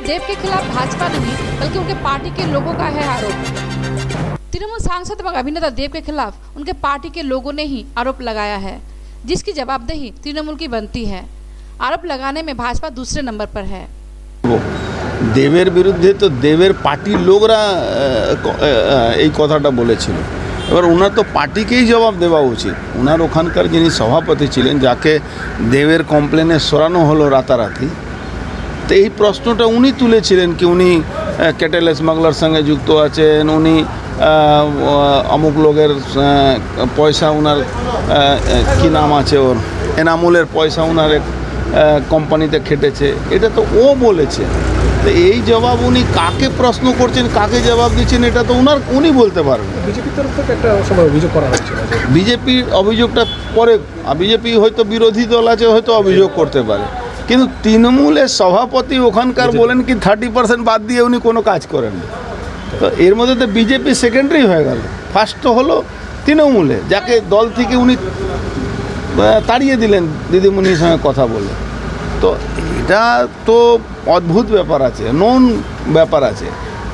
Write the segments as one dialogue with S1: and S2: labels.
S1: देव के खिलाफ भाजपा नहीं बल्कि उनके पार्टी के लोगों का है आरोप। तृणमूल सांसद एवं अभिनेता देव के खिलाफ उनके पार्टी के लोगों ने ही आरोप लगाया है, जिसकी जवाबदेही तृणमूल की बनती है। आरोप लगाने में भाजपा दूसरे नंबर पर है।
S2: देवेर बिरुद्धे तो देवेर पार्टी लोगरा এই কথাটা বলেছিল। এবার ওনার তো পার্টিকেই জবাব দেওয়া উচিত। ওনার ওখানকার যিনি সভাপতি ছিলেন, যাকে দেবের কমপ্লেনে সরানো হলো রাতারাতি, তো এই প্রশ্নটা উনি তুলেছিলেন কি উনি ক্যাটেল স্মাগলার সঙ্গে যুক্ত আছেন, উনি অমুক লোকের পয়সা ওনার কী নাম আছে ওর এনামুলের পয়সা ওনার কোম্পানিতে খেটেছে, এটা তো ও বলেছে। তো এই জবাব উনি কাকে প্রশ্ন করছেন, কাকে জবাব দিচ্ছেন, এটা তো উনি বলতে পারবেন।
S3: বিজেপির তরফ থেকে একটা সময় অভিযোগ করা হয়েছিল।
S2: বিজেপির অভিযোগটা পরে, বিজেপি হয়তো বিরোধী দল আছে, হয়তো অভিযোগ করতে পারে, কিন্তু তৃণমূলের সভাপতি ওখানকার বলেন কি 30% বাদ দিয়ে উনি কোনো কাজ করেন না। তো এর মধ্যে তো বিজেপি সেকেন্ডারি হয়ে গেল। ফার্স্ট তো হলো তৃণমূলে, যাকে দল থেকে উনি তাড়িয়ে দিলেন দিদিমণির সঙ্গে কথা বলে। তো এটা তো অদ্ভুত ব্যাপার আছে, নন ব্যাপার আছে।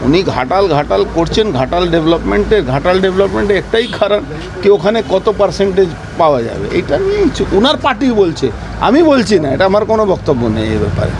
S2: উনি ঘাটাল করছেন, ঘাটাল ডেভেলপমেন্টে একটাই কারণ কি ওখানে কত পার্সেন্টেজ পাওয়া যাবে, এটা নিয়ে ওনার পার্টি বলছে, আমি বলছি না, এটা আমার কোনো বক্তব্য নেই এই ব্যাপারে।